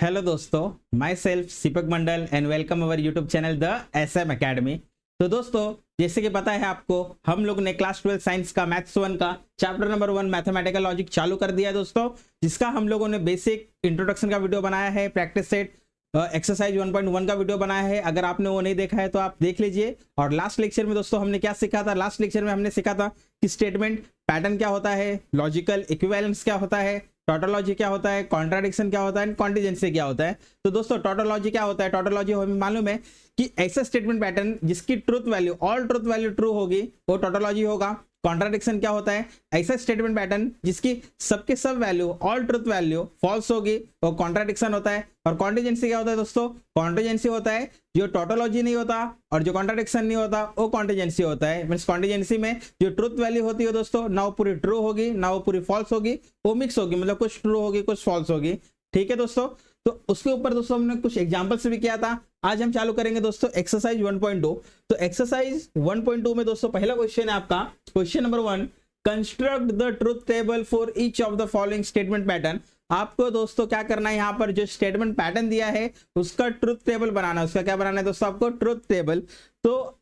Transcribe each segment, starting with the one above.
Hello दोस्तों, myself Sipak Mandal and welcome our YouTube channel the SM academy. तो दोस्तों, जैसे कि पता है आपको, हम लोग ने क्लास 12 साइंस का मैथ्स 1 का चैप्टर नंबर 1 मैथमेटिकल लॉजिक चालू कर दिया है दोस्तों, जिसका हम लोगों ने बेसिक इंट्रोडक्शन का वीडियो बनाया है, प्रैक्टिस सेट एक्सरसाइज 1.1 का वीडियो बनाया है। अगर आपने वो नहीं देखा है तो आप देख लीजिए। और लास्ट लेक्चर में दोस्तों हमने क्या सीखा था? लास्ट लेक्चर में हमने सीखा था कि स्टेटमेंट पैटर्न क्या होता है, लॉजिकल इक्विवेलेंस क्या होता है, टोटोलॉजी क्या होता है, कॉन्ट्राडिक्शन क्या होता है, कॉन्टिजेंसी क्या होता है। तो दोस्तों टोटोलॉजी क्या होता है? टोटोलॉजी हमें मालूम है कि ऐसा स्टेटमेंट पैटर्न जिसकी truth value, all truth value true होगी, वो टोटोलॉजी होगा। कॉन्ट्राडिक्शन क्या होता है? ऐसा स्टेटमेंट पैटर्न जिसकी सबके सब value, all truth value false होगी, वो कॉन्ट्राडिक्शन होता है। और कॉन्टिजेंसी क्या होता है दोस्तों? कॉन्टिजेंसी होता है जो टोटोलॉजी नहीं होता और जो कॉन्ट्राडिक्शन नहीं होता, वो कॉन्टिजेंसी होता है। मींस कॉन्टिजेंसी में जो ट्रूथ वैल्यू होती है दोस्तों, ना वो पूरी ट्रू होगी ना वो पूरी फॉल्स होगी, वो मिक्स होगी, मतलब कुछ ट्रू होगी कुछ फॉल्स होगी। ठीक है दोस्तों, तो उसके ऊपर दोस्तों हमने कुछ एग्जांपल्स भी किया था। आज हम चालू करेंगे दोस्तों एक्सरसाइज 1.2। तो एक्सरसाइज 1.2 में दोस्तों पहला क्वेश्चन है आपका, question number 1, construct the truth table for each of the following statement pattern. आपको दोस्तों क्या करना है, यहाँ पर जो स्टेटमेंट पैटर्न दिया है उसका ट्रुथ टेबल बनाना है। उसका क्या बनाना है दोस्तों? आपको ट्रुथ टेबल। तो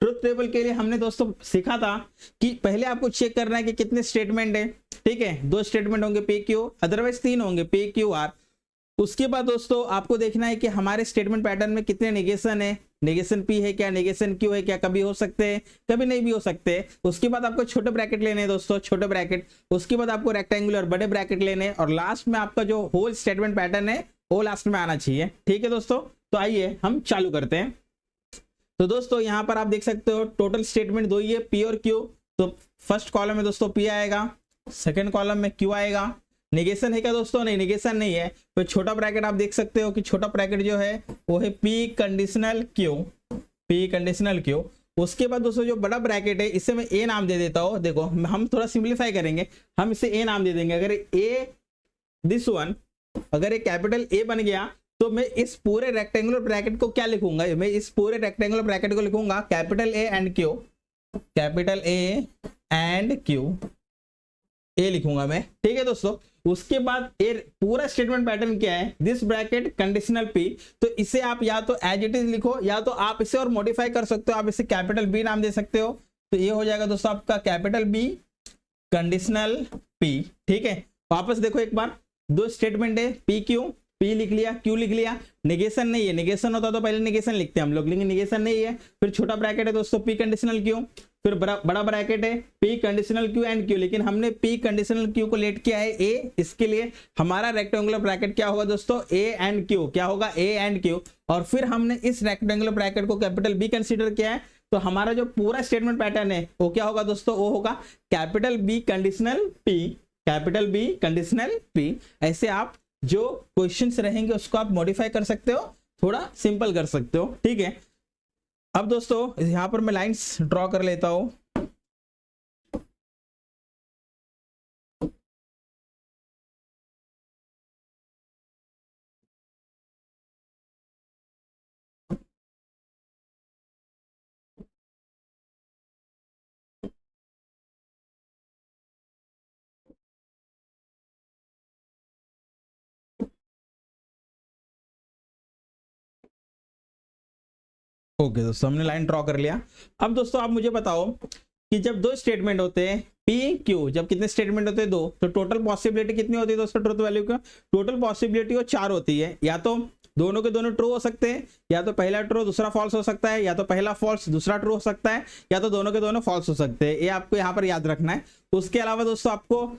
ट्रुथ टेबल के लिए हमने दोस्तों सीखा था कि पहले आपको चेक करना है कि कितने स्टेटमेंट है। ठीक है, 2 स्टेटमेंट होंगे पी क्यू, अदरवाइज 3 होंगे पी क्यू आर। उसके बाद दोस्तों आपको देखना है कि हमारे स्टेटमेंट पैटर्न में कितने नेगेशन है, नेगेशन पी है क्या, नेगेशन क्यू है क्या, कभी हो सकते हैं कभी नहीं भी हो सकते। उसके बाद आपको छोटे ब्रैकेट लेने हैं दोस्तों, छोटे ब्रैकेट। उसके बाद आपको रेक्टेंगुलर बड़े ब्रैकेट लेने हैं, और लास्ट में आपका जो होल स्टेटमेंट पैटर्न है वो लास्ट में आना चाहिए। ठीक है दोस्तों, तो आइए हम चालू करते हैं। तो दोस्तों यहाँ पर आप देख सकते हो टोटल स्टेटमेंट 2 ही है, पी और क्यू। तो फर्स्ट कॉलम में दोस्तों पी आएगा, सेकेंड कॉलम में क्यू आएगा। नेगेशन है क्या दोस्तों? नहीं, नेगेशन नहीं है। तो छोटा ब्रैकेट आप देख सकते हो कि छोटा ब्रैकेट जो है वो है P conditional Q, P conditional Q. उसके बाद दोस्तों जो बड़ा ब्रैकेट है इसे मैं ए नाम दे देता हूँ। देखो हम थोड़ा सिंप्लीफाई करेंगे, हम इसे ए नाम दे देंगे। अगर ए दिस वन, अगर ये कैपिटल ए बन गया तो मैं इस पूरे रेक्टेंगुलर ब्रैकेट को क्या लिखूंगा? मैं इस पूरे रेक्टेंगुलर ब्रैकेट को लिखूंगा capital A and Q, capital A and Q, A लिखूंगा मैं। ठीक है दोस्तों, उसके बाद ए पूरा स्टेटमेंट पैटर्न क्या है? This bracket conditional P. तो इसे आप या तो एज इट इज लिखो या तो आप इसे और मॉडिफाई कर सकते हो, आप इसे कैपिटल बी नाम दे सकते हो। तो ये हो जाएगा दोस्तों आपका कैपिटल बी कंडीशनल पी। ठीक है, वापस देखो एक बार, 2 स्टेटमेंट है पी क्यू, पी लिख लिया क्यू लिख लिया। नेगेशन नहीं है, नेगेशन होता तो पहले नेगेशन लिखते हैं हम लोग, लेकिन नेगेशन नहीं है। फिर छोटा ब्रैकेट है दोस्तों पी कंडीशनल क्यू, फिर बड़ा ब्रैकेट है P conditional Q and Q, लेकिन हमने पी कंडीशनल क्यू को लेट किया है ए, इसके लिए हमारा रेक्टेंगुलर ब्रैकेट क्या होगा दोस्तों? A and Q. क्या होगा? ए एंड क्यू। और फिर हमने इस रेक्टेंगुलर ब्रैकेट को कैपिटल बी कंसीडर किया है। तो हमारा जो पूरा स्टेटमेंट पैटर्न है वो क्या होगा दोस्तों? वो होगा capital B conditional P, capital B conditional P. ऐसे आप जो क्वेश्चंस रहेंगे उसको आप मॉडिफाई कर सकते हो, थोड़ा सिंपल कर सकते हो। ठीक है, अब दोस्तों यहां पर मैं लाइंस ड्रॉ कर लेता हूं। ओके दोस्तों, हमने लाइन ड्रॉ कर लिया। अब दोस्तों आप मुझे बताओ कि जब 2 स्टेटमेंट होते हैं पी क्यू, जब कितने स्टेटमेंट होते हैं? 2, तो टोटल पॉसिबिलिटी कितनी होती है दोस्तों ट्रुथ वैल्यू का? टोटल पॉसिबिलिटी वो 4 होती है। या तो दोनों के दोनों ट्रू हो सकते हैं, या तो पहला ट्रू दूसरा फॉल्स हो सकता है, या तो पहला फॉल्स दूसरा ट्रू हो सकता है, या तो दोनों के दोनों फॉल्स हो सकते हैं। ये आपको यहाँ पर याद रखना है। उसके अलावा दोस्तों आपको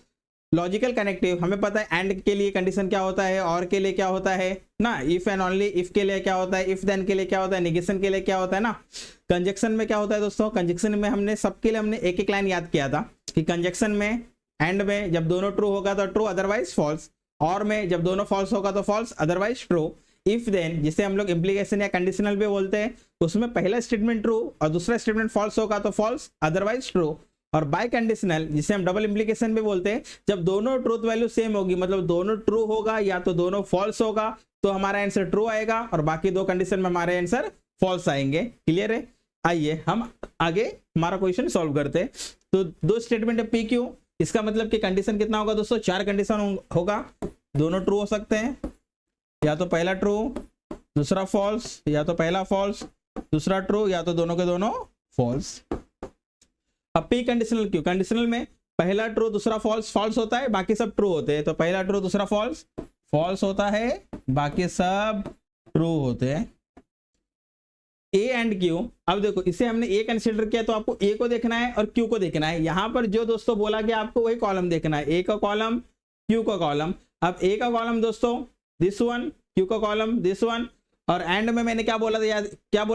लॉजिकल कनेक्टिव, हमें पता है एंड के लिए कंडीशन क्या होता है, और के लिए क्या होता है ना, इफ एंड ओनली, इफ के लिए क्या होता है, इफ देन के लिए क्या होता है, नेगेशन के लिए क्या होता है ना। कंजक्शन में क्या होता है दोस्तों? कंजक्शन में हमने सबके लिए हमने एक एक लाइन याद किया था कि कंजक्शन में एंड में जब दोनों ट्रू होगा तो ट्रू अदरवाइज फॉल्स, और में जब दोनों फॉल्स होगा तो false otherwise true. If then जिसे हम लोग इम्प्लीकेशन या कंडीशनल भी बोलते हैं, उसमें पहला स्टेटमेंट ट्रू और दूसरा स्टेटमेंट फॉल्स होगा तो फॉल्स अदरवाइज ट्रू। और बाय कंडीशनल जिसे हम डबल इंप्लीकेशन भी बोलते हैं, जब दोनों ट्रूथ वैल्यू सेम होगी, मतलब दोनों ट्रू होगा या तो दोनों फॉल्स होगा, तो हमारा आंसर ट्रू आएगा, और बाकी 2 कंडीशन में हमारे आंसर फॉल्स आएंगे। क्लियर है? आइए हम आगे हमारा क्वेश्चन सॉल्व करते हैं। तो 2 स्टेटमेंट है पी क्यू, इसका मतलब कि कंडीशन कितना होगा दोस्तों? 4 कंडीशन होगा, दोनों ट्रू हो सकते हैं, या तो पहला ट्रू दूसरा फॉल्स, या तो पहला फॉल्स दूसरा ट्रू, या तो दोनों के दोनों फॉल्स। अब पी कंडीशनल क्यू, कंडीशनल में पहला ट्रू दूसरा फॉल्स, फॉल्स होता है, बाकी सब ट्रू होते हैं। तो पहला ट्रू दूसरा फॉल्स, फॉल्स होता है, बाकी सब ट्रू होते हैं। ए एंड क्यू, अब देखो इसे हमने ए कंसीडर किया तो आपको ए को देखना है और क्यू को देखना है। यहां पर जो दोस्तों बोला कि आपको वही कॉलम देखना है, ए का कॉलम क्यू का कॉलम। अब ए का कॉलम दोस्तों दिस वन, क्यू का कॉलम दिस वन, और एंड में मैंने क्या बोला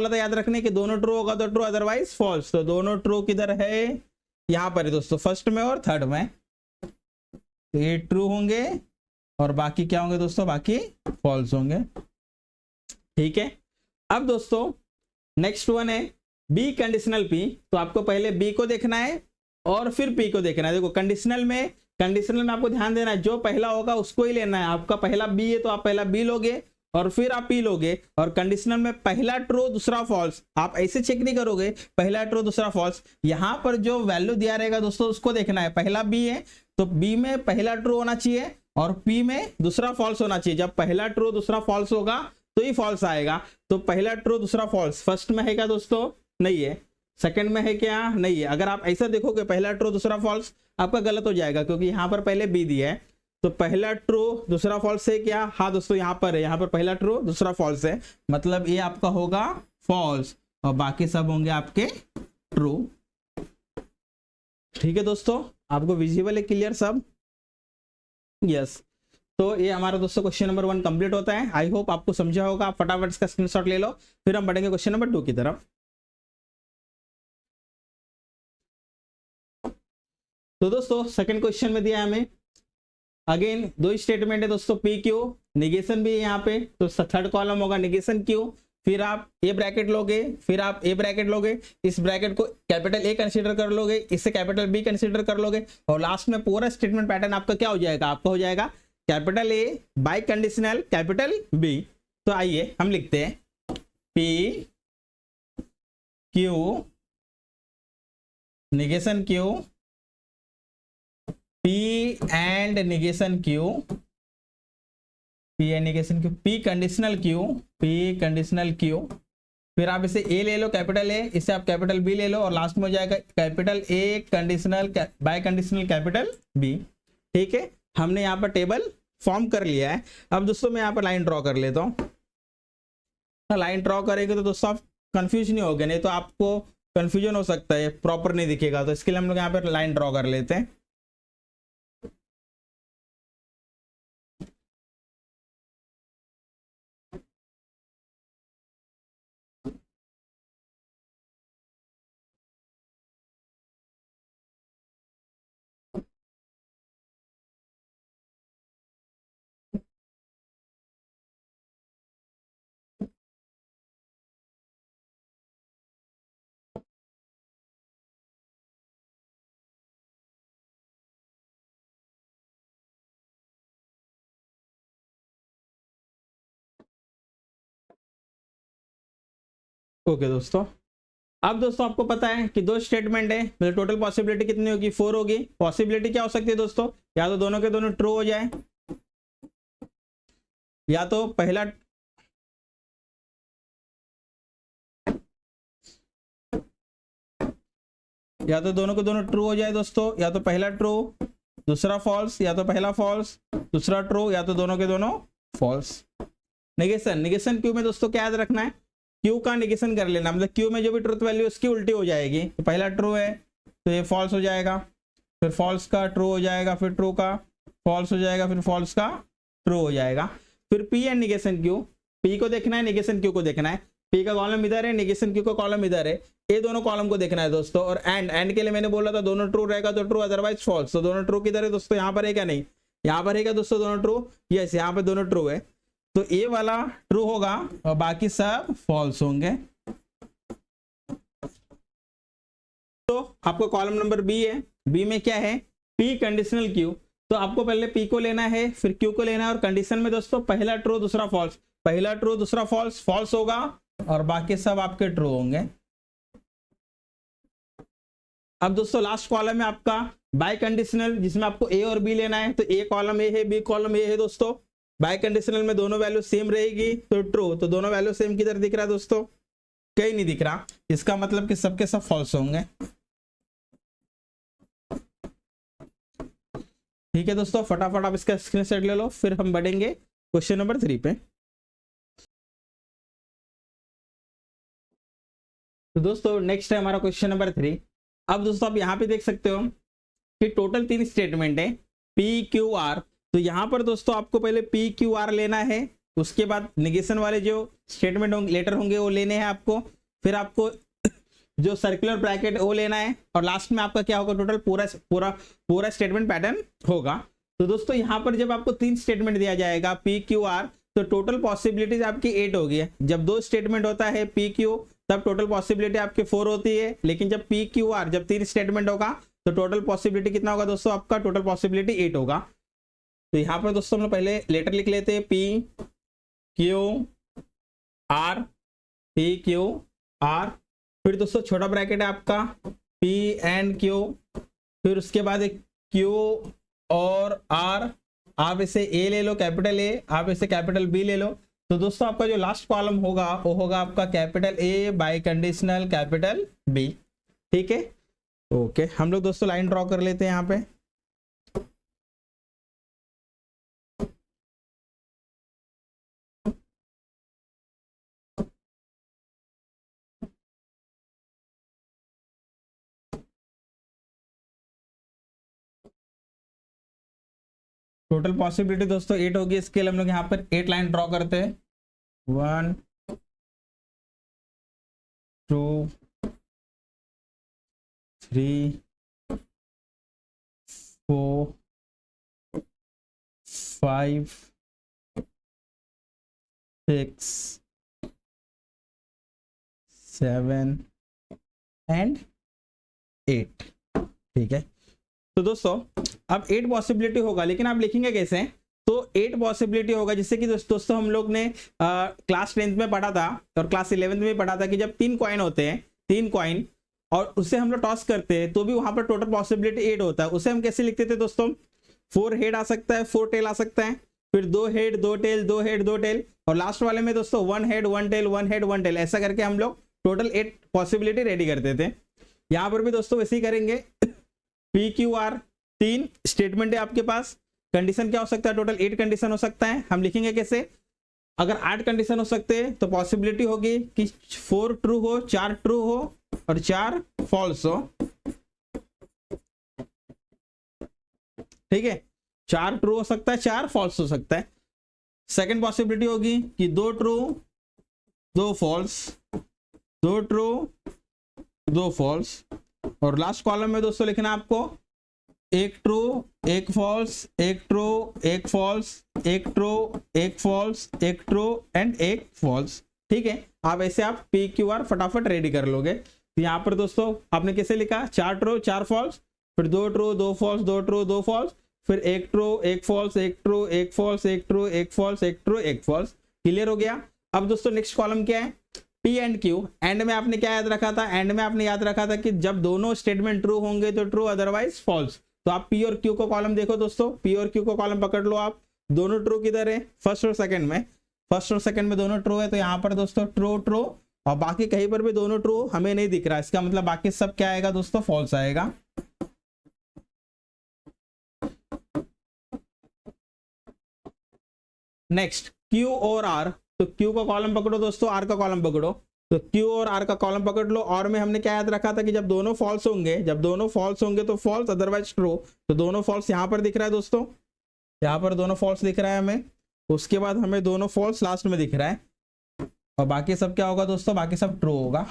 था याद रखने कि दोनों ट्रू होगा तो ट्रू, अदरवाइज फॉल्स। तो दोनों ट्रू किधर है, यहाँ पर है दोस्तों, फर्स्ट में और थर्ड में। तो ये ट्रू होंगे और बाकी क्या होंगे दोस्तों, बाकी फॉल्स होंगे। ठीक है, अब दोस्तों नेक्स्ट वन है बी कंडीशनल पी। तो आपको पहले बी को देखना है और फिर पी को देखना है। देखो कंडीशनल में आपको ध्यान देना है, जो पहला होगा उसको ही लेना है। आपका पहला बी है तो आप पहला बी लोगे और फिर आप पी लोगे। और कंडीशनल में पहला ट्रू दूसरा फॉल्स, आप ऐसे चेक नहीं करोगे पहला ट्रू दूसरा फॉल्स। यहां पर जो वैल्यू दिया रहेगा दोस्तों उसको देखना है। पहला बी है तो बी में पहला ट्रू होना चाहिए और पी में दूसरा फॉल्स होना चाहिए। जब पहला ट्रू दूसरा फॉल्स होगा तो ही फॉल्स आएगा। तो पहला ट्रू दूसरा फॉल्स फर्स्ट में है क्या दोस्तों, नहीं है। सेकंड में है क्या, नहीं है। अगर आप ऐसा देखोगे पहला ट्रू दूसरा फॉल्स, आपका गलत हो जाएगा क्योंकि यहाँ पर पहले बी दिया है। तो पहला ट्रू दूसरा फॉल्स है क्या, हाँ दोस्तों यहाँ पर है, यहाँ पर पहला ट्रू दूसरा फॉल्स है, मतलब ये आपका होगा फॉल्स और बाकी सब होंगे आपके ट्रू। ठीक है दोस्तों, आपको विजिबल है, क्लियर सब, यस। तो ये हमारा दोस्तों क्वेश्चन नंबर 1 कंप्लीट होता है। आई होप आपको समझा होगा। आप फटाफट इसका स्क्रीनशॉट ले लो, फिर हम बढ़ेंगे क्वेश्चन नंबर 2 की तरफ। तो दोस्तों सेकंड क्वेश्चन में दिया है हमें, अगेन दो स्टेटमेंट है दोस्तों, पी क्यू, निगेशन भी है यहाँ पे। तो थर्ड कॉलम होगा निगेशन क्यू, फिर आप ए ब्रैकेट लोगे, फिर आप ए ब्रैकेट लोगे, इस ब्रैकेट को कैपिटल ए कंसीडर कर लोगे, इससे कैपिटल बी कंसीडर कर लोगे, और लास्ट में पूरा स्टेटमेंट पैटर्न आपका क्या हो जाएगा, आपका हो जाएगा capital A biconditional capital B. तो आइए हम लिखते हैं P Q negation Q, P and negation Q, P and negation Q, P conditional Q, P conditional Q, फिर आप इसे ए ले लो कैपिटल ए, इससे आप कैपिटल बी ले लो, और लास्ट में हो जाएगा capital A conditional biconditional capital B. ठीक है, हमने यहाँ पर टेबल फॉर्म कर लिया है। अब दोस्तों मैं यहाँ पर लाइन ड्रॉ कर लेता हूँ। लाइन ड्रॉ करेंगे तो दोस्तों आप कंफ्यूज नहीं होगे, नहीं तो आपको कंफ्यूजन हो सकता है, प्रॉपर नहीं दिखेगा। तो इसके लिए हम लोग यहाँ पर लाइन ड्रॉ कर लेते हैं। ओके दोस्तों, अब दोस्तों आपको पता है कि दो स्टेटमेंट है, मतलब टोटल पॉसिबिलिटी कितनी होगी, 4 होगी। पॉसिबिलिटी क्या हो सकती है दोस्तों, या तो दोनों के दोनों ट्रू हो जाए, या तो पहला दोनों के दोनों ट्रू हो जाए दोस्तों, या तो पहला ट्रू दूसरा फॉल्स, या तो पहला फॉल्स दूसरा ट्रू, या तो दोनों के दोनों फॉल्स। निगेशन क्यू में दोस्तों क्या याद रखना है, क्यू का निगेशन कर लेना, मतलब क्यू में जो भी ट्रूथ वैल्यू उसकी उल्टी हो जाएगी। तो पहला ट्रू है तो ये फॉल्स हो जाएगा, फिर फॉल्स का ट्रू हो जाएगा, फिर ट्रू का फॉल्स हो जाएगा, फिर फॉल्स का ट्रू हो जाएगा। फिर P and negation Q, P को देखना है, निगेशन क्यू को देखना है। पी का कॉलम इधर है, निगेशन क्यू का कॉलम इधर है, ये दोनों कॉलम को देखना है दोस्तों। और एंड के लिए मैंने बोला था दोनों ट्रू रहेगा तो ट्रू, अदरवाइज फॉल्स। तो दोनों ट्रू किधर है दोस्तों, यहाँ पर है क्या, नहीं यहाँ पर है क्या दोस्तों, दोनों ट्रू, यस यहाँ पर दोनों ट्रू है। तो ये वाला ट्रू होगा और बाकी सब फॉल्स होंगे। तो आपको कॉलम नंबर बी है, बी में क्या है, पी कंडीशनल क्यू। तो आपको पहले पी को लेना है, फिर क्यू को लेना है, और कंडीशन में दोस्तों पहला ट्रू दूसरा फॉल्स, पहला ट्रू दूसरा फॉल्स, फॉल्स होगा और बाकी सब आपके ट्रू होंगे। अब दोस्तों लास्ट कॉलम है आपका बाय कंडीशनल, जिसमें आपको ए और बी लेना है। तो ए कॉलम ए है, बी कॉलम ए है दोस्तों, बाय कंडीशनल में दोनों वैल्यू सेम रहेगी तो ट्रू, तो दोनों वैल्यू सेम किधर दिख रहा है दोस्तों, कहीं नहीं दिख रहा, इसका मतलब कि सबके सब फॉल्स होंगे। ठीक है दोस्तों, फटाफट आप इसका स्क्रीनशॉट ले लो, फिर हम बढ़ेंगे क्वेश्चन नंबर 3 पे। तो दोस्तों नेक्स्ट है हमारा क्वेश्चन नंबर 3। अब दोस्तों आप यहाँ पे देख सकते हो कि टोटल 3 स्टेटमेंट है पी क्यू आर। तो यहाँ पर दोस्तों आपको पहले पी क्यू आर लेना है, उसके बाद निगेशन वाले जो स्टेटमेंट होंगे, लेटर होंगे वो लेने हैं आपको, फिर आपको जो सर्कुलर ब्रैकेट वो लेना है, और लास्ट में आपका क्या होगा, टोटल पूरा पूरा पूरा स्टेटमेंट पैटर्न होगा। तो दोस्तों यहाँ पर जब आपको 3 स्टेटमेंट दिया जाएगा पी क्यू आर, तो टोटल पॉसिबिलिटीज आपकी 8 होगी। जब 2 स्टेटमेंट होता है पी क्यू तब टोटल पॉसिबिलिटी आपकी 4 होती है, लेकिन जब पी क्यू आर जब 3 स्टेटमेंट होगा तो टोटल पॉसिबिलिटी कितना होगा दोस्तों, आपका टोटल पॉसिबिलिटी 8 होगा। तो यहाँ पर दोस्तों हम पहले लेटर लिख लेते हैं P Q are, P Q are, फिर दोस्तों छोटा ब्रैकेट है आपका पी एंड क्यू, फिर उसके बाद एक क्यू और आर, आप इसे ए ले लो कैपिटल ए, आप इसे कैपिटल बी ले लो। तो दोस्तों आपका जो लास्ट कॉलम होगा वो होगा आपका capital A biconditional capital B. ठीक है, ओके, हम लोग दोस्तों लाइन ड्रॉ कर लेते हैं यहाँ पे। टोटल पॉसिबिलिटी दोस्तों 8 होगी, इसके लिए हम लोग यहाँ पर 8 लाइन ड्रॉ करते हैं। 1 2 3 4 5 6 7 एंड 8। ठीक है, तो दोस्तों अब 8 पॉसिबिलिटी होगा, लेकिन आप लिखेंगे कैसे, तो 8 पॉसिबिलिटी होगा जैसे कि दोस्तों हम लोग ने क्लास 10th में पढ़ा था और क्लास 11th में पढ़ा था कि जब 3 कॉइन होते हैं, 3 कॉइन, और उससे हम लोग टॉस करते हैं तो भी वहां पर टोटल पॉसिबिलिटी 8 होता है। उसे हम कैसे लिखते थे दोस्तों, 4 हेड आ सकता है, 4 टेल आ सकता है, फिर 2 हेड 2 टेल, 2 हेड 2 टेल, और लास्ट वाले में दोस्तों 1 हेड 1 टेल 1 हेड 1 टेल, ऐसा करके हम लोग टोटल 8 पॉसिबिलिटी रेडी करते थे। यहाँ पर भी दोस्तों वैसे ही करेंगे। पी क्यू आर 3 स्टेटमेंट है आपके पास, कंडीशन क्या हो सकता है, टोटल 8 कंडीशन हो सकता है। हम लिखेंगे कैसे, अगर 8 कंडीशन हो सकते हैं तो पॉसिबिलिटी होगी कि 4 ट्रू हो, 4 ट्रू हो और 4 फॉल्स हो। ठीक है, 4 ट्रू हो सकता है, 4 फॉल्स हो सकता है। सेकंड पॉसिबिलिटी होगी कि 2 ट्रू 2 फॉल्स, 2 ट्रू 2 फॉल्स, और लास्ट कॉलम में दोस्तों लिखना आपको 1 true 1 false, 1 true 1 false, 1 true 1 false, 1 true and 1 false. ठीक है, आप ऐसे आप पी क्यू आर फटाफट रेडी कर लोगे। तो यहाँ पर दोस्तों आपने कैसे लिखा, 4 ट्रू 4 फॉल्स, फिर 2 ट्रू 2 फॉल्स, 2 ट्रू 2 फॉल्स, फिर 1 true 1 false, 1 true 1 false, 1 true 1 false, 1 true 1 false. Clear हो गया। अब दोस्तों नेक्स्ट कॉलम क्या है, पी एंड क्यू। एंड में आपने क्या याद रखा था, एंड में आपने याद रखा था कि जब दोनों स्टेटमेंट ट्रू होंगे तो ट्रू, अदरवाइज फॉल्स। तो आप पी और क्यू को कॉलम देखो दोस्तों, पी और क्यू को कॉलम पकड़ लो आप, दोनों ट्रू किधर है, फर्स्ट और सेकंड में, फर्स्ट और सेकंड में दोनों ट्रू है। तो यहाँ पर दोस्तों ट्रू ट्रू, और बाकी कहीं पर भी दोनों ट्रू हमें नहीं दिख रहा, इसका मतलब बाकी सब क्या आएगा दोस्तों, फॉल्स आएगा। नेक्स्ट क्यू और आर, तो क्यू का कॉलम पकड़ो दोस्तों, आर का कॉलम पकड़ो। तो क्यू और आर का कॉलम पकड़ लो, और में हमने क्या याद रखा था कि जब दोनों फॉल्स होंगे, जब दोनों फॉल्स होंगे तो फॉल्स, अदरवाइज ट्रू। तो दोनों फॉल्स यहाँ पर दिख रहा है दोस्तों, यहाँ पर दोनों फॉल्स दिख रहा है हमें, उसके बाद हमें दोनों फॉल्स लास्ट में दिख रहा है, और बाकी सब क्या होगा दोस्तों, बाकी सब ट्रू होगा।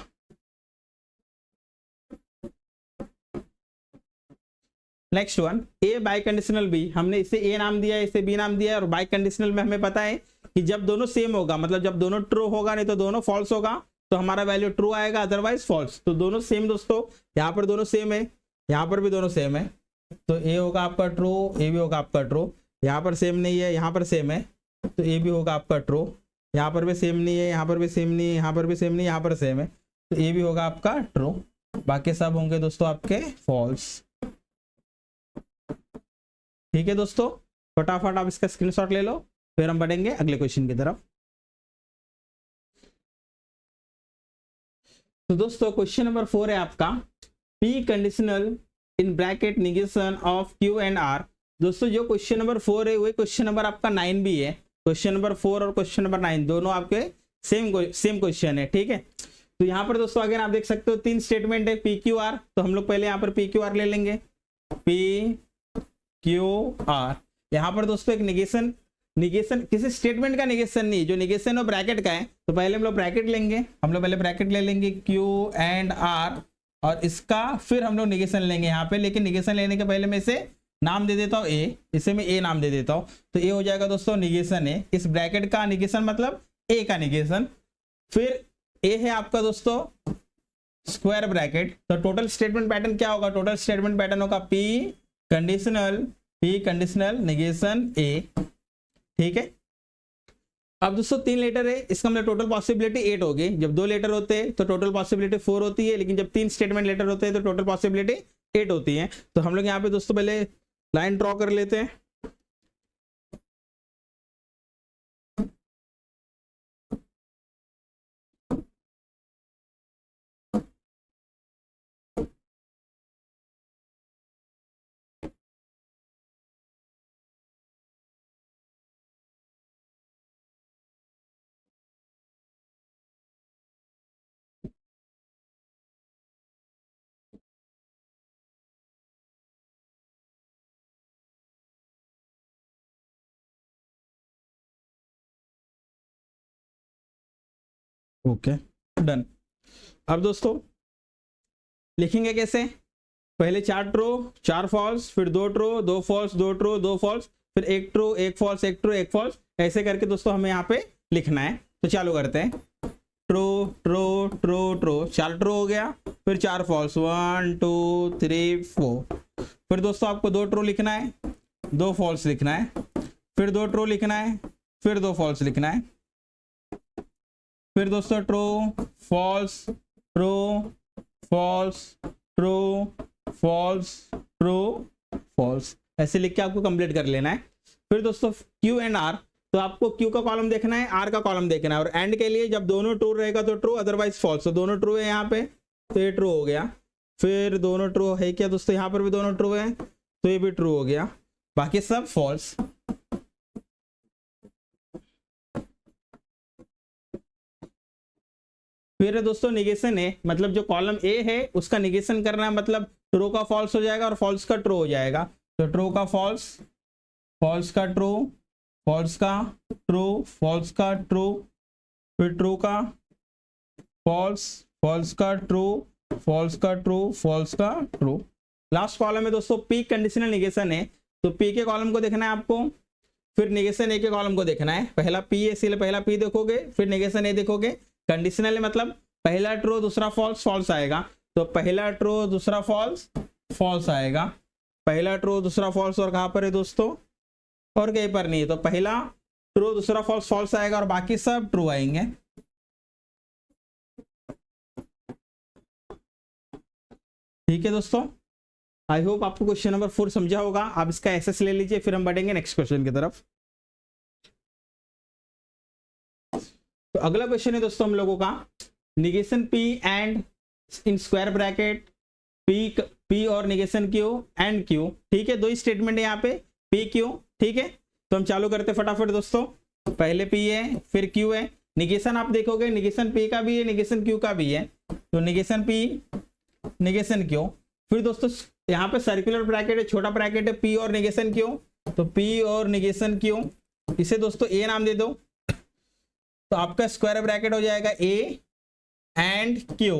Next one, A biconditional B, हमने इसे ए नाम दिया है, इसे बी नाम दिया है, और बाय कंडीशनल में हमें पता है कि जब दोनों सेम होगा, मतलब जब दोनों ट्रू होगा नहीं तो दोनों फॉल्स होगा, तो हमारा वैल्यू ट्रू आएगा, अदरवाइज फॉल्स। तो दोनों सेम दोस्तों, यहाँ पर दोनों सेम है, यहाँ पर भी दोनों सेम है, तो ए होगा आपका ट्रू, ए भी होगा आपका ट्रू। यहाँ पर सेम नहीं है, यहाँ पर सेम है, तो ए भी होगा आपका ट्रू। यहाँ पर भी सेम नहीं है, यहाँ पर भी सेम नहीं है, यहाँ पर भी सेम नहीं है, यहाँ पर सेम है, तो ए भी होगा आपका ट्रू। बाकी सब होंगे दोस्तों आपके फॉल्स। ठीक है दोस्तों, फटाफट आप इसका स्क्रीनशॉट ले लो, फिर हम बढ़ेंगे अगले क्वेश्चन की तरफ। तो दोस्तों क्वेश्चन नंबर 4 है आपका, P conditional in bracket negation of Q and R. दोस्तों जो क्वेश्चन नंबर 4 है वही क्वेश्चन नंबर आपका 9 भी है। क्वेश्चन नंबर 4 और क्वेश्चन नंबर 9 दोनों आपके सेम क्वेश्चन है, ठीक है। तो यहाँ पर दोस्तों अगर आप देख सकते हो 3 स्टेटमेंट है पी क्यू आर, तो हम लोग पहले यहाँ पर पी क्यू आर ले लेंगे। पी क्यू आर, यहाँ पर दोस्तों एक निगेशन किसी स्टेटमेंट का निगेशन नहीं, जो निगेशन और ब्रैकेट का है, तो पहले हम लोग ब्रैकेट लेंगे, हम लोग पहले ब्रैकेट ले लेंगे क्यू एंड आर, और इसका फिर हम लोग निगेशन लेंगे यहाँ पे। लेकिन निगेशन लेने के पहले मैं इसे नाम दे देता हूँ ए, इसे मैं ए नाम दे देता हूँ। तो ए हो जाएगा दोस्तों निगेशन है, इस ब्रैकेट का निगेशन मतलब ए का निगेशन। फिर ए है आपका दोस्तों स्क्वायर ब्रैकेट। तो टोटल स्टेटमेंट पैटर्न क्या होगा, टोटल स्टेटमेंट पैटर्न होगा पी कंडीशनल निगेशन ए, ठीक है। अब दोस्तों 3 लेटर है, इसका मतलब टोटल पॉसिबिलिटी 8 होगी। जब 2 लेटर होते हैं तो टोटल पॉसिबिलिटी 4 होती है, लेकिन जब 3 स्टेटमेंट लेटर होते हैं तो टोटल पॉसिबिलिटी 8 होती है। तो हम लोग यहाँ पे दोस्तों पहले लाइन ड्रॉ कर लेते हैं। Okay done. अब दोस्तों लिखेंगे कैसे, पहले 4 ट्रू 4 फॉल्स, फिर 2 ट्रू 2 फॉल्स 2 ट्रू 2 फॉल्स, फिर 1 ट्रू 1 फॉल्स 1 ट्रू 1 फॉल्स, ऐसे करके दोस्तों हमें यहाँ पे लिखना है। तो चालू करते हैं, true true true true, 4 true हो गया, फिर 4 फॉल्स 1 2 3 4, फिर दोस्तों आपको 2 ट्रू लिखना है 2 फॉल्स लिखना है, फिर 2 ट्रू लिखना है, फिर 2 फॉल्स लिखना है, फिर दोस्तों true false true false true false true false, ऐसे लिख के आपको कंप्लीट कर लेना है। फिर दोस्तों क्यू एंड आर, तो आपको क्यू का कॉलम देखना है, आर का कॉलम देखना है, और एंड के लिए जब दोनों ट्रू रहेगा तो ट्रू, अदरवाइज फॉल्स। तो दोनों ट्रू है यहाँ पे, तो ये ट्रू हो गया। फिर दोनों ट्रू है क्या दोस्तों, यहाँ पर भी दोनों ट्रू है, तो ये भी ट्रू हो गया, बाकी सब फॉल्स। फिर दोस्तों निगेशन है, मतलब जो कॉलम ए है उसका निगेशन करना है, मतलब ट्रू का फॉल्स हो जाएगा और फॉल्स का ट्रू हो जाएगा। तो ट्रू का फॉल्स, फॉल्स का ट्रू, फॉल्स का ट्रू, फॉल्स का ट्रू, फिर ट्रू का फॉल्स, फॉल्स का ट्रू, फॉल्स का ट्रू, फॉल्स का ट्रू। लास्ट कॉलम में दोस्तों पी कंडीशनल निगेशन है, तो पी के कॉलम को देखना है आपको, फिर निगेशन ए के कॉलम को देखना है। पहला पी है इसलिए पहला पी देखोगे, फिर निगेशन ए देखोगे। कंडीशनल मतलब पहला ट्रू दूसरा फॉल्स, फॉल्स आएगा, तो पहला ट्रू दूसरा फॉल्स, फॉल्स आएगा, पहला ट्रू दूसरा फॉल्स, और कहां पर है दोस्तों, और कहीं पर नहीं है। तो पहला ट्रू दूसरा फॉल्स, फॉल्स आएगा, और बाकी सब ट्रू आएंगे। ठीक है दोस्तों, आई होप आपको क्वेश्चन नंबर 4 समझा होगा। आप इसका एसएस ले लीजिए, फिर हम बढ़ेंगे नेक्स्ट क्वेश्चन की तरफ। तो अगला क्वेश्चन है दोस्तों हम लोगों का, negation P and in square bracket P और निगेशन क्यू एंड क्यू, ठीक है। 2 स्टेटमेंट है यहाँ पे पी क्यू, ठीक है। तो हम चालू करते फटाफट दोस्तों, पहले पी है फिर क्यू है, निगेशन आप देखोगे निगेशन पी का भी है निगेशन क्यू का भी है, तो निगेशन पी निगेशन क्यू। फिर दोस्तों यहाँ पे सर्कुलर ब्रैकेट है, छोटा ब्रैकेट है पी और निगेशन क्यू, तो पी और निगेशन क्यू, इसे दोस्तों ए नाम दे दो। तो आपका स्क्वायर ब्रैकेट हो जाएगा ए एंड क्यू,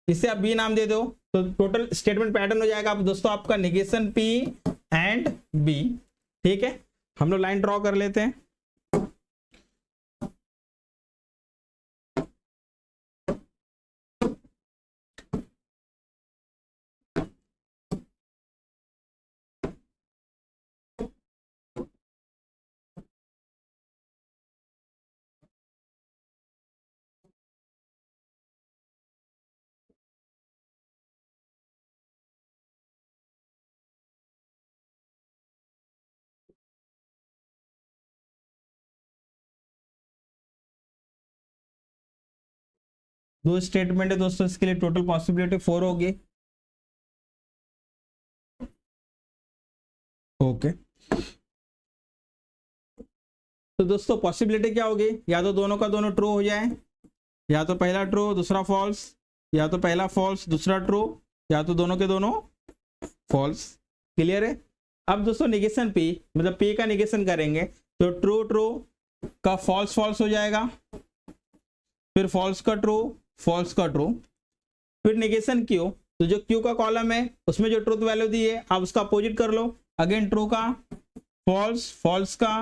इसे आप बी नाम दे दो, तो टोटल स्टेटमेंट पैटर्न हो जाएगा आप दोस्तों आपका निगेशन पी एंड बी, ठीक है। हम लोग लाइन ड्रॉ कर लेते हैं। दो स्टेटमेंट है दोस्तों, इसके लिए टोटल पॉसिबिलिटी 4 होगी। ओके, तो दोस्तों पॉसिबिलिटी क्या होगी, या तो दोनों का दोनों ट्रू हो जाए, या तो पहला ट्रू दूसरा फॉल्स, या तो पहला फॉल्स दूसरा ट्रू, या तो दोनों के दोनों फॉल्स। क्लियर है। अब दोस्तों निगेशन पी, मतलब पी का निगेशन करेंगे तो ट्रू ट्रू का फॉल्स फॉल्स हो जाएगा, फिर फॉल्स का ट्रू, फॉल्स का ट्रू, फिर निगेशन क्यू, तो जो क्यू का कॉलम है उसमें जो ट्रूथ वैल्यू दी है आप उसका अपोजिट कर लो, अगेन ट्रू का फॉल्स, फॉल्स का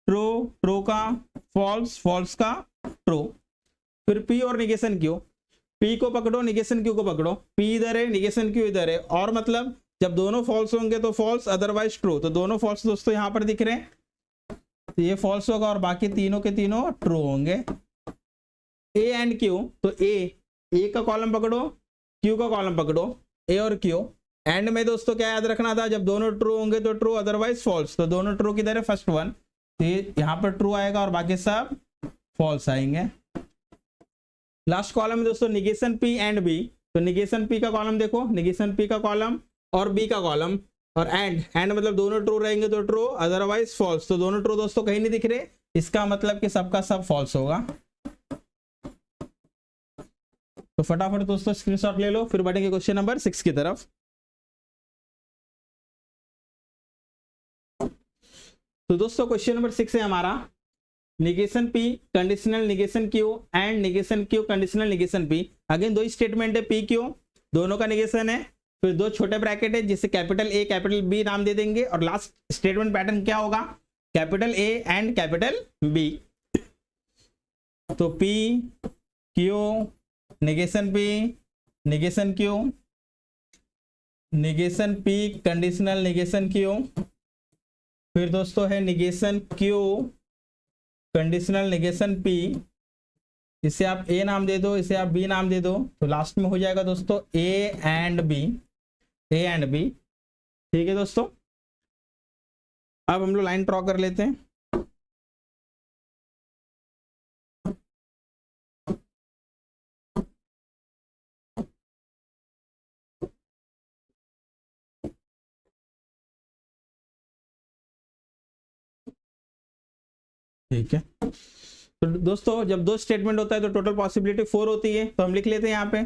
ट्रू, ट्रू का फॉल्स, फॉल्स का ट्रू, फिर पी और निगेशन क्यू, पी को पकड़ो निगेशन क्यू को पकड़ो, पी इधर है निगेशन क्यू इधर है, और मतलब जब दोनों फॉल्स होंगे तो फॉल्स अदरवाइज ट्रू, तो दोनों फॉल्स दोस्तों यहां पर दिख रहे हैं, तो ये फॉल्स होगा और बाकी तीनों के तीनों ट्रू होंगे। ए एंड क्यू, तो ए का कॉलम पकड़ो, क्यू का कॉलम पकड़ो, ए और क्यू, एंड में दोस्तों क्या याद रखना था, जब दोनों ट्रू होंगे तो ट्रू अदरवाइज फॉल्स, तो दोनों ट्रू किधर है, फर्स्ट वन, तो ये यहाँ पर ट्रू आएगा और बाकी सब फॉल्स आएंगे। लास्ट कॉलम में दोस्तों निगेशन पी एंड बी, तो निगेशन पी का कॉलम देखो, निगेशन पी का कॉलम और बी का कॉलम, और एंड मतलब दोनों ट्रू रहेंगे तो ट्रू अदरवाइज फॉल्स, तो दोनों ट्रू दोस्तों कहीं नहीं दिख रहे, इसका मतलब कि सबका सब फॉल्स होगा। तो फटाफट दोस्तों स्क्रीनशॉट ले लो, फिर बढ़ेंगे क्वेश्चन नंबर 6 की तरफ। तो दोस्तों क्वेश्चन नंबर 6 है हमारा, negation P conditional negation Q and negation Q conditional negation P. Again दो स्टेटमेंट है पी क्यू, दोनों का निगेशन है, फिर दो छोटे ब्रैकेट है जिसे कैपिटल ए कैपिटल बी नाम दे देंगे, और लास्ट स्टेटमेंट पैटर्न क्या होगा, capital A and capital B. तो P Q negation P, negation Q, negation P conditional negation Q, फिर दोस्तों है negation Q conditional negation P, इसे आप ए नाम दे दो, इसे आप बी नाम दे दो, तो लास्ट में हो जाएगा दोस्तों A and B, A and B. ठीक है दोस्तों, अब हम लोग लाइन ड्रॉ कर लेते हैं। ठीक है, तो दोस्तों जब दो स्टेटमेंट होता है तो टोटल पॉसिबिलिटी 4 होती है, तो हम लिख लेते हैं यहाँ पे,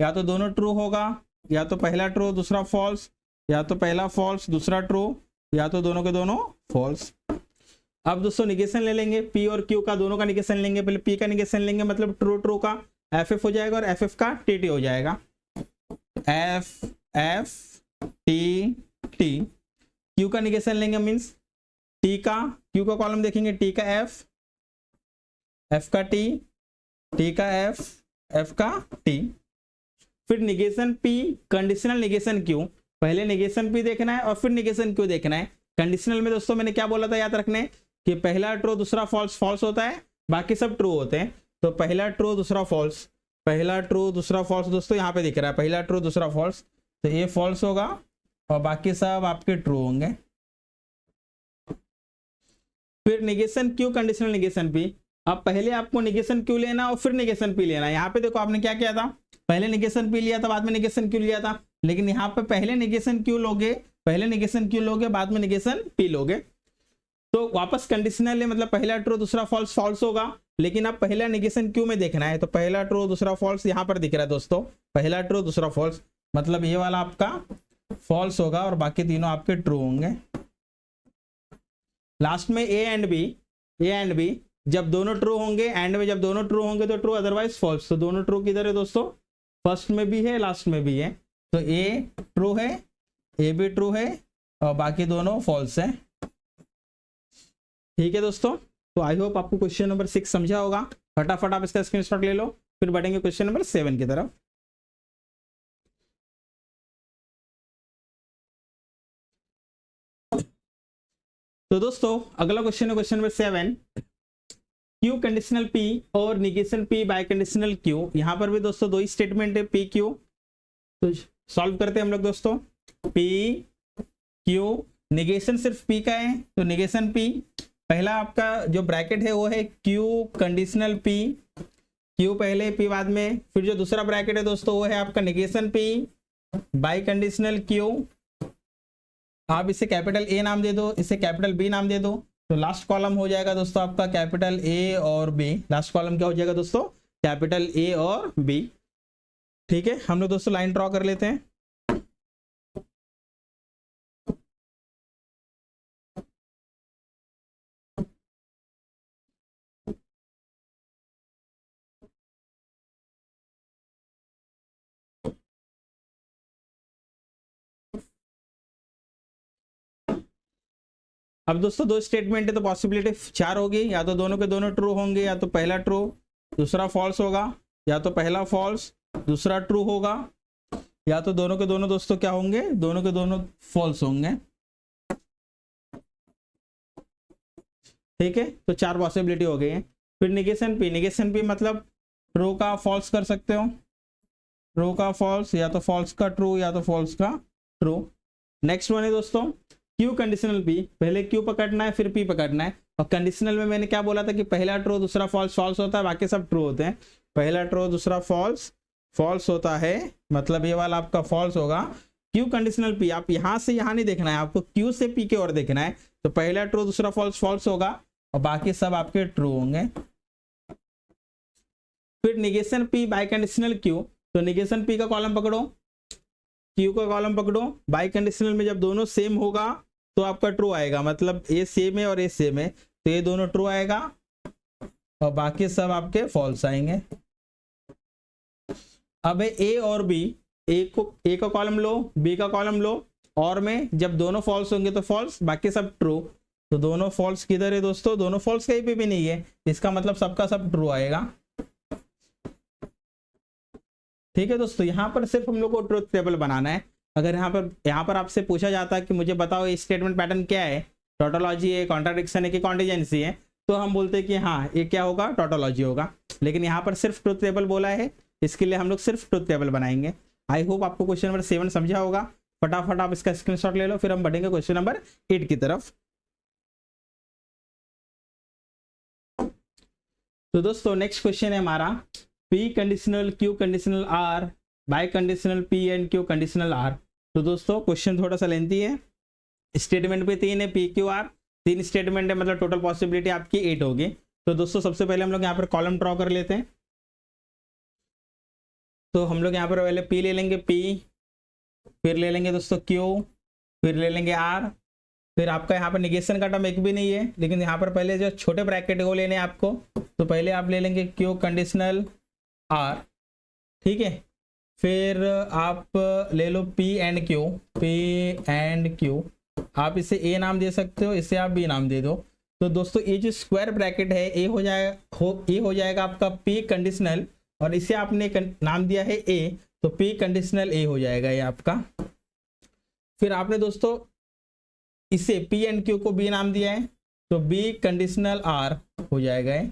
या तो दोनों ट्रू होगा, या तो पहला ट्रू दूसरा फॉल्स, या तो पहला फॉल्स दूसरा ट्रू, या तो दोनों के दोनों फॉल्स। अब दोस्तों निगेशन ले लेंगे, पी और क्यू का दोनों का निगेशन लेंगे, पहले पी का निगेशन लेंगे, मतलब ट्रू ट्रू का एफ एफ हो जाएगा और एफ एफ का टी टी हो जाएगा, F F T T. Q का निगेशन लेंगे मीन्स टी का, क्यू का कॉलम देखेंगे, टी का एफ, एफ का टी, टी का एफ, एफ का टी। फिर negation P conditional negation Q, पहले निगेशन पी देखना है और फिर निगेशन क्यू देखना है। कंडीशनल में दोस्तों मैंने क्या बोला था याद रखने, कि पहला ट्रू दूसरा फॉल्स, फॉल्स होता है, बाकी सब ट्रू होते हैं, तो पहला ट्रू दूसरा फॉल्स, पहला ट्रू दूसरा फॉल्स दोस्तों यहाँ पे दिख रहा है, पहला ट्रू दूसरा फॉल्स, तो ये फॉल्स होगा और बाकी सब आपके ट्रू होंगे। फिर negation Q conditional negation P, अब पहले आपको निगेशन क्यू लेना और फिर निगेशन पी लेना। यहाँ पे देखो आपने क्या किया था, पहले निगेशन पी लिया था बाद में निगेशन क्यू लिया था, लेकिन यहाँ पे पहले निगेशन क्यू लोगे, पहले निगेशन क्यू लोगे बाद में निगेशन पी लोगे, तो वापस कंडीशनल है, मतलब पहला ट्रू दूसरा फॉल्स, फॉल्स होगा, लेकिन अब पहला निगेशन क्यू में देखना है, तो पहला ट्रू दूसरा फॉल्स यहाँ पर दिख रहा है दोस्तों, पहला ट्रू दूसरा फॉल्स, मतलब ये वाला आपका फॉल्स होगा और बाकी तीनों आपके ट्रू होंगे। लास्ट में A and B, A and B जब दोनों ट्रू होंगे, एंड में जब दोनों ट्रू होंगे तो ट्रू अदरवाइज फॉल्स, तो दोनों ट्रू किधर है दोस्तों, फर्स्ट में भी है लास्ट में भी है, तो ए ट्रू है, ए भी ट्रू है और बाकी दोनों फॉल्स है। ठीक है दोस्तों, तो आई होप आपको क्वेश्चन नंबर 6 समझा होगा। फटाफट आप इसका स्क्रीनशॉट ले लो, फिर बढ़ेंगे क्वेश्चन नंबर 7 की तरफ। तो दोस्तों अगला क्वेश्चन है question number 7, Q conditional P और negation P biconditional Q. यहाँ पर भी दोस्तों दो ही स्टेटमेंट है पी क्यू, तो सॉल्व करते हैं हम लोग दोस्तों। पी क्यू निगेशन सिर्फ पी का है, तो निगेशन पी, पहला आपका जो ब्रैकेट है वो है क्यू कंडीशनल पी, क्यू पहले पी बाद में। फिर जो दूसरा ब्रैकेट है दोस्तों वो है आपका negation P by conditional Q. आप इसे कैपिटल ए नाम दे दो, इसे कैपिटल बी नाम दे दो। तो लास्ट कॉलम हो जाएगा दोस्तों आपका कैपिटल ए और बी। लास्ट कॉलम क्या हो जाएगा दोस्तों? कैपिटल ए और बी। ठीक है, हम लोग दोस्तों लाइन ड्रॉ कर लेते हैं। अब दोस्तों दो स्टेटमेंट है तो पॉसिबिलिटी 4 होगी, या तो दोनों के दोनों ट्रू होंगे, या तो पहला ट्रू दूसरा फॉल्स होगा, या तो पहला फॉल्स दूसरा ट्रू होगा, या तो दोनों के दोनों दोस्तों क्या होंगे? दोनों के दोनों फॉल्स होंगे। ठीक है, तो 4 पॉसिबिलिटी हो गई है। फिर निगेशन पी मतलब ट्रू का फॉल्स कर सकते हो, ट्रू का फॉल्स, या तो फॉल्स का ट्रू, या तो फॉल्स का ट्रू। नेक्स्ट वन है दोस्तों क्यू कंडीशनल पी। पहले क्यू पकड़ना है फिर पी पकड़ना है। और कंडीशनल में मैंने क्या बोला था कि पहला ट्रू दूसरा फॉल्स, फॉल्स होता है, बाकी सब ट्रू होते हैं। पहला ट्रू दूसरा फॉल्स, फॉल्स होता है, मतलब ये वाला आपका फॉल्स होगा। क्यू कंडीशनल पी, आप यहां से यहां नहीं देखना है, आपको क्यू से पी के ओर देखना है। तो पहला ट्रू दूसरा फॉल्स, फॉल्स होगा, और बाकी सब आपके ट्रू होंगे। फिर negation P by conditional Q. तो निगेशन पी का कॉलम पकड़ो, क्यू का कॉलम पकड़ो। बाई कंडीशनल में जब दोनों सेम होगा तो आपका ट्रू आएगा, मतलब ए सेम है और ए सेम है, तो ये दोनों ट्रू आएगा और बाकी सब आपके फॉल्स आएंगे। अब ए और बी, ए का कॉलम लो, बी का कॉलम लो, और में जब दोनों फॉल्स होंगे तो फॉल्स, बाकी सब ट्रू। तो दोनों फॉल्स किधर है दोस्तों? दोनों फॉल्स कहीं पे भी नहीं है, इसका मतलब सबका सब ट्रू आएगा। ठीक है दोस्तों, यहाँ पर सिर्फ हम लोग को ट्रुथ टेबल बनाना है। अगर यहाँ पर आपसे पूछा जाता है कि मुझे बताओ ये स्टेटमेंट पैटर्न क्या है, टोटोलॉजी है, कॉन्ट्राडिक्शन है कि कॉन्टिजेंसी है, तो हम बोलते हैं कि हाँ ये क्या होगा? टोटोलॉजी होगा। लेकिन यहाँ पर सिर्फ ट्रुथ टेबल बोला है, इसके लिए हम लोग सिर्फ ट्रुथ टेबल बनाएंगे। आई होप आपको क्वेश्चन नंबर 7 समझा होगा। फटाफट आप इसका स्क्रीनशॉट ले लो, फिर हम बढ़ेंगे क्वेश्चन नंबर 8 की तरफ। तो दोस्तों नेक्स्ट क्वेश्चन है हमारा P conditional Q conditional R biconditional P and Q conditional R. तो दोस्तों क्वेश्चन थोड़ा सा लेंथी है। स्टेटमेंट पे 3 है, पी क्यू आर 3 स्टेटमेंट है, मतलब टोटल पॉसिबिलिटी आपकी 8 होगी। तो दोस्तों सबसे पहले हम लोग यहाँ पर कॉलम ड्रॉ कर लेते हैं। तो हम लोग यहाँ पर पहले पी ले लेंगे, पी, फिर ले लेंगे दोस्तों क्यू, फिर ले लेंगे आर। फिर आपका यहाँ पर निगेशन का टर्म एक भी नहीं है, लेकिन यहाँ पर पहले जो छोटे ब्रैकेट वो लेने हैं आपको। तो पहले आप ले लेंगे क्यू कंडीशनल आर, ठीक है। फिर आप ले लो P and Q, P and Q. आप इसे ए नाम दे सकते हो, इसे आप बी नाम दे दो। तो दोस्तों ये जो स्क्वायर ब्रैकेट है ए हो जाएगा आपका पी कंडीशनल, और इसे आपने नाम दिया है ए, तो पी कंडीशनल ए हो जाएगा ये आपका। फिर आपने दोस्तों इसे पी एंड क्यू को बी नाम दिया है, तो बी कंडीशनल आर हो जाएगा ये।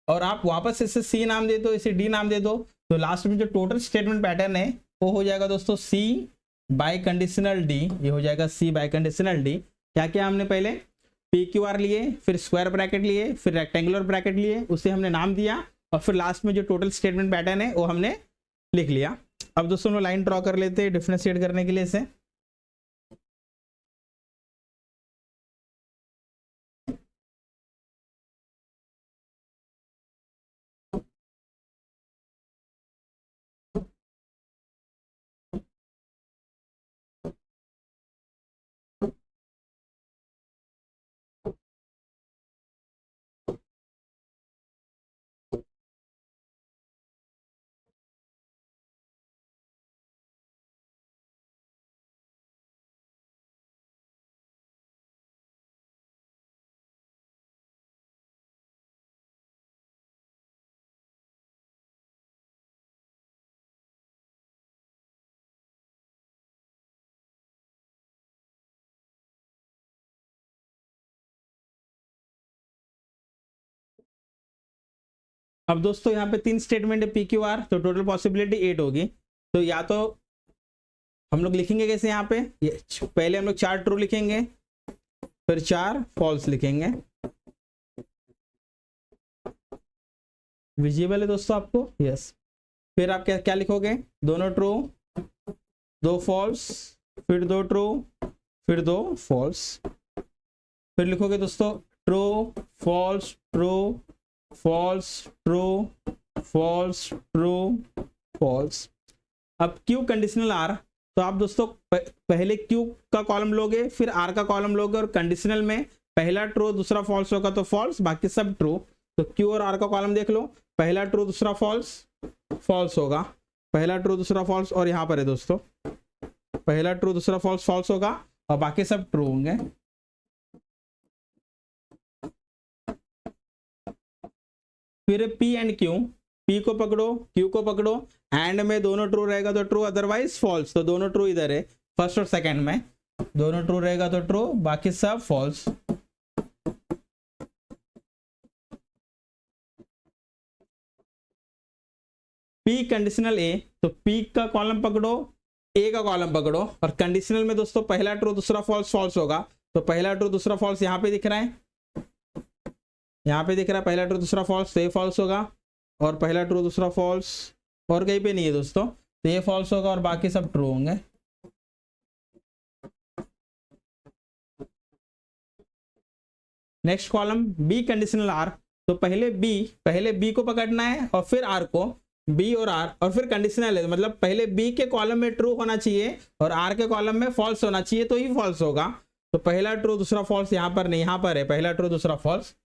और आप वापस इसे सी नाम दे दो, इसे डी नाम दे दो, तो लास्ट में जो टोटल स्टेटमेंट पैटर्न है वो हो जाएगा दोस्तों सी बाय कंडीशनल डी। ये हो जाएगा सी बाय कंडीशनल डी। क्या क्या हमने पहले पी क्यू आर लिए, फिर स्क्वायर ब्रैकेट लिए, फिर रेक्टेंगुलर ब्रैकेट लिए, उसे हमने नाम दिया, और फिर लास्ट में जो टोटल स्टेटमेंट पैटर्न है वो हमने लिख लिया। अब दोस्तों हम लाइन ड्रॉ कर लेते हैं डिफरेंशिएट करने के लिए इसे। अब दोस्तों यहाँ पे 3 स्टेटमेंट है पी क्यू आर, तो टोटल पॉसिबिलिटी 8 होगी। तो या तो हम लोग लिखेंगे कैसे, यहाँ पे ये पहले हम लोग 4 ट्रू लिखेंगे, फिर 4 फॉल्स लिखेंगे, विजिबल है दोस्तों आपको, यस। फिर आप क्या क्या लिखोगे, दोनों ट्रू, दो फॉल्स, फिर दो ट्रू, फिर दो फॉल्स। फिर लिखोगे दोस्तों true false true false true false true false. अब क्यू कंडीशनल आर, तो आप दोस्तों पहले क्यू का कॉलम लोगे, फिर आर का कॉलम लोगे, और कंडीशनल में पहला ट्रू दूसरा फॉल्स होगा तो फॉल्स, बाकी सब ट्रू। तो क्यू और आर का कॉलम देख लो, पहला ट्रू दूसरा फॉल्स, फॉल्स होगा, पहला ट्रू दूसरा फॉल्स, और यहाँ पर है दोस्तों पहला ट्रू दूसरा फॉल्स, फॉल्स होगा, और बाकी सब ट्रू होंगे। फिर पी एंड क्यू, पी को पकड़ो क्यू को पकड़ो, एंड में दोनों ट्रू रहेगा तो ट्रू, अदरवाइज फॉल्स। तो दोनों ट्रू इधर है, फर्स्ट और सेकंड में दोनों ट्रू रहेगा तो ट्रू, बाकी सब फॉल्स। पी कंडीशनल ए, तो पी का कॉलम पकड़ो, ए का कॉलम पकड़ो, और कंडीशनल में दोस्तों पहला ट्रू दूसरा फॉल्स, फॉल्स होगा। तो पहला ट्रू दूसरा फॉल्स यहाँ पे दिख रहा है, यहाँ पे दिख रहा है पहला ट्रू दूसरा फॉल्स, तो ये फॉल्स होगा, और पहला ट्रू दूसरा फॉल्स, और कहीं पे नहीं है दोस्तों, तो ये फॉल्स होगा, और बाकी सब ट्रू होंगे। Next column B conditional R, तो पहले बी को पकड़ना है, और फिर आर को, बी और आर, और फिर कंडीशनल है, मतलब पहले बी के कॉलम में ट्रू होना चाहिए और आर के कॉलम में फॉल्स होना चाहिए, तो ही फॉल्स होगा। तो पहला ट्रू दूसरा फॉल्स यहाँ पर नहीं, यहाँ पर है पहला ट्रू दूसरा फॉल्स,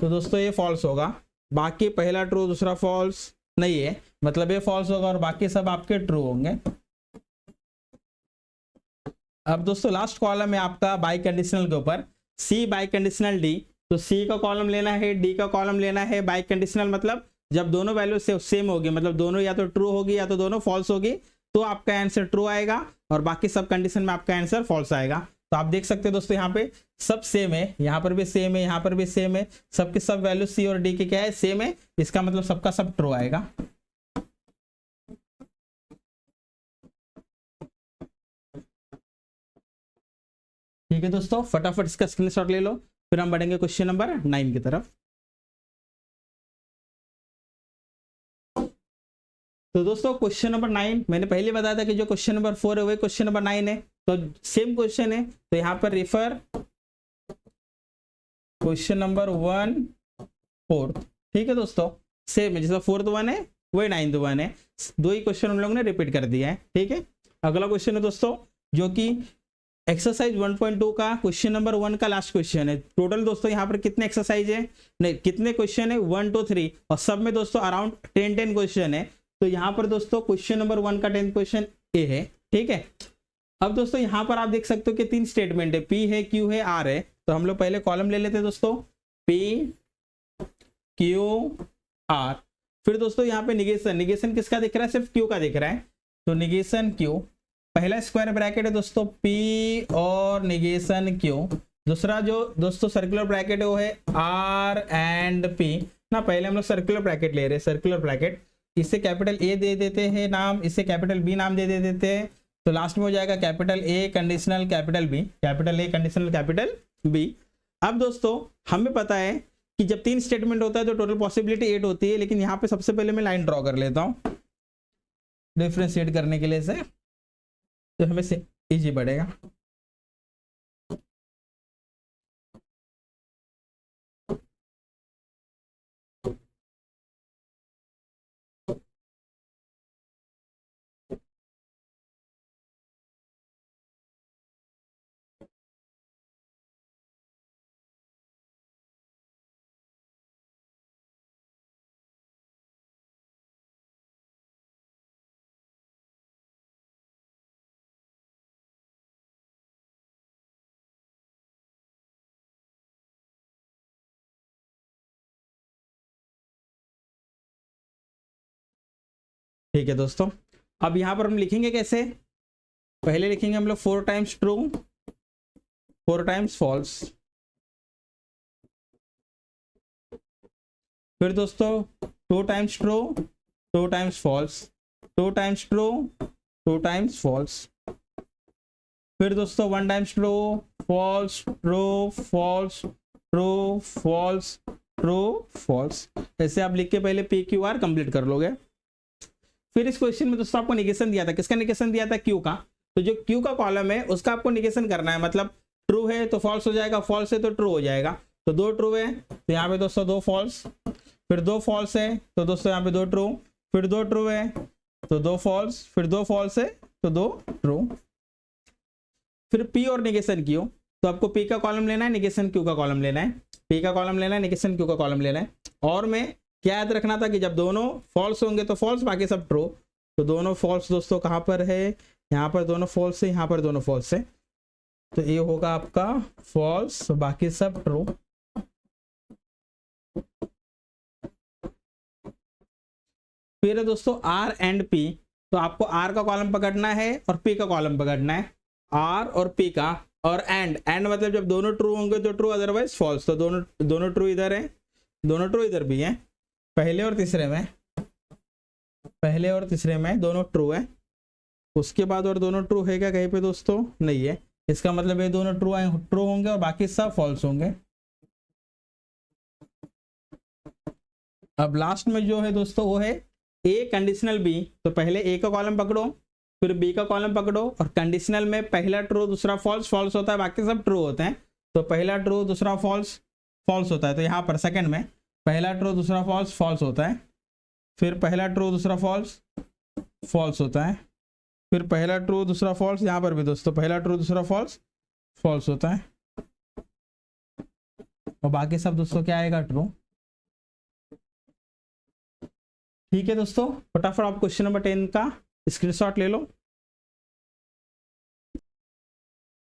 तो दोस्तों ये फॉल्स होगा, बाकी पहला ट्रू दूसरा फॉल्स नहीं है, मतलब ये फॉल्स होगा, और बाकी सब आपके ट्रू होंगे। अब दोस्तों लास्ट कॉलम है आपका बाई कंडीशनल के ऊपर, सी बाई कंडीशनल डी, तो सी का कॉलम लेना है, डी का कॉलम लेना है। बाई कंडीशनल मतलब जब दोनों वैल्यू सेम होगी, मतलब दोनों या तो ट्रू होगी या तो दोनों फॉल्स होगी, तो आपका आंसर ट्रू आएगा, और बाकी सब कंडीशन में आपका आंसर फॉल्स आएगा। तो आप देख सकते हैं दोस्तों यहाँ पे सब सेम है, यहाँ पर भी सेम है, यहाँ पर भी सेम है, सबके सब वैल्यू सी और डी के क्या है, सेम है, इसका मतलब सबका सब ट्रू आएगा। ठीक है दोस्तों, फटाफट इसका स्क्रीनशॉट ले लो, फिर हम बढ़ेंगे क्वेश्चन नंबर 9 की तरफ। तो दोस्तों क्वेश्चन नंबर 9, मैंने पहले बताया था कि जो क्वेश्चन नंबर 4 है वही क्वेश्चन नंबर 9 है, तो सेम क्वेश्चन है। तो यहाँ पर रिफर क्वेश्चन नंबर 1 4, ठीक है दोस्तों, सेम है, जैसा 4th 1 है वही 9th 1 है, दो ही क्वेश्चन हम लोग ने रिपीट कर दिया है। ठीक है, अगला क्वेश्चन है दोस्तों जो कि एक्सरसाइज 1.2 का क्वेश्चन नंबर 1 का लास्ट क्वेश्चन है। टोटल दोस्तों यहाँ पर कितने एक्सरसाइज है, नहीं कितने क्वेश्चन है, 1 2 3, और सब में दोस्तों अराउंड 10 क्वेश्चन है। तो यहाँ पर दोस्तों क्वेश्चन नंबर 1 का 10th क्वेश्चन ए है। ठीक है, अब दोस्तों यहाँ पर आप देख सकते हो कि 3 स्टेटमेंट है, पी है, क्यू है, आर है। तो हम लोग पहले कॉलम ले लेते हैं दोस्तों, पी क्यू आर। फिर दोस्तों यहाँ पे निगेशन किसका दिख रहा है, सिर्फ क्यू का दिख रहा है, तो निगेशन क्यू, पहला स्क्वायर ब्रैकेट है दोस्तों पी और निगेशन क्यू। दूसरा जो दोस्तों सर्कुलर ब्रैकेट है वो है आर एंड पी ना। पहले हम लोग सर्कुलर ब्रैकेट ले रहे हैं, सर्कुलर ब्रैकेट, इसे कैपिटल ए दे देते हैं नाम, इसे कैपिटल बी नाम दे देते हैं, तो लास्ट में हो जाएगा capital A conditional capital B, capital A conditional capital B. अब दोस्तों हमें पता है कि जब 3 स्टेटमेंट होता है तो टोटल पॉसिबिलिटी 8 होती है, लेकिन यहाँ पे सबसे पहले मैं लाइन ड्रॉ कर लेता हूँ डिफ्रेंशिएट करने के लिए से, तो हमें इजी बढ़ेगा। ठीक है दोस्तों, अब यहाँ पर हम लिखेंगे कैसे, पहले लिखेंगे हम लोग 4 टाइम्स ट्रू 4 टाइम्स फॉल्स, फिर दोस्तों 2 times true 2 times false, 2 times true 2 times false, फिर दोस्तों 1 times true false true false true false true false. ऐसे आप लिख के पहले पी क्यू आर कंप्लीट कर लोगे। फिर इस क्वेश्चन में दोस्तों आपको निगेशन दिया था, किसका निगेशन दिया था, क्यू का। तो जो क्यू का कॉलम है उसका आपको निगेशन करना है, मतलब ट्रू है तो फॉल्स हो जाएगा, फॉल्स है तो ट्रू हो जाएगा। तो 2 ट्रू है तो यहाँ पे दोस्तों 2 फॉल्स, फिर 2 फॉल्स है तो दोस्तों यहाँ पे 2 ट्रू, फिर 2 ट्रू है तो 2 फॉल्स, फिर 2 फॉल्स है तो 2 ट्रू। फिर पी और निगेशन क्यू, तो आपको पी का कॉलम लेना है, निगेशन क्यू का कॉलम लेना है, पी का कॉलम लेना है, निगेशन क्यू का कॉलम लेना है। और में क्या याद रखना था कि जब दोनों फॉल्स होंगे तो फॉल्स, बाकी सब ट्रू। तो दोनों फॉल्स दोस्तों कहाँ पर है, यहाँ पर दोनों फॉल्स है, यहाँ पर दोनों फॉल्स है, तो ये होगा आपका फॉल्स, बाकी सब ट्रू। फिर है दोस्तों आर एंड पी, तो आपको आर का कॉलम पकड़ना है और पी का कॉलम पकड़ना है, आर और पी का। और एंड मतलब जब दोनों ट्रू होंगे तो ट्रू, अदरवाइज फॉल्स। तो दोनों ट्रू इधर है, दोनों ट्रू इधर भी है, पहले और तीसरे में दोनों ट्रू है। उसके बाद और दोनों ट्रू है क्या कहीं पे दोस्तों, नहीं है। इसका मतलब ये दोनों ट्रू होंगे और बाकी सब फॉल्स होंगे। अब लास्ट में जो है दोस्तों वो है ए कंडीशनल बी, तो पहले ए का कॉलम पकड़ो, फिर बी का कॉलम पकड़ो, और कंडीशनल में पहला ट्रू दूसरा फॉल्स, फॉल्स होता है, बाकी सब ट्रू होते हैं। तो पहला ट्रू दूसरा फॉल्स, फॉल्स होता है। तो यहाँ पर सेकंड में पहला ट्रू दूसरा फॉल्स, फॉल्स होता है, फिर पहला ट्रू दूसरा फॉल्स, फॉल्स होता है, फिर पहला ट्रू दूसरा फॉल्स, यहाँ पर भी दोस्तों पहला ट्रू दूसरा फॉल्स, फॉल्स होता है, और बाकी सब दोस्तों क्या आएगा, ट्रू। ठीक है दोस्तों, फटाफट आप क्वेश्चन नंबर 10 का स्क्रीनशॉट ले लो।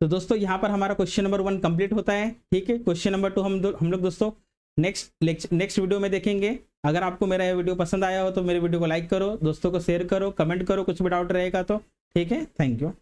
तो दोस्तों यहाँ पर हमारा क्वेश्चन नंबर 1 कंप्लीट होता है। ठीक है, क्वेश्चन नंबर 2 हम लोग दोस्तों नेक्स्ट वीडियो में देखेंगे। अगर आपको मेरा ये वीडियो पसंद आया हो तो मेरे वीडियो को लाइक करो, दोस्तों को शेयर करो, कमेंट करो, कुछ भी डाउट रहेगा तो। ठीक है, थैंक यू।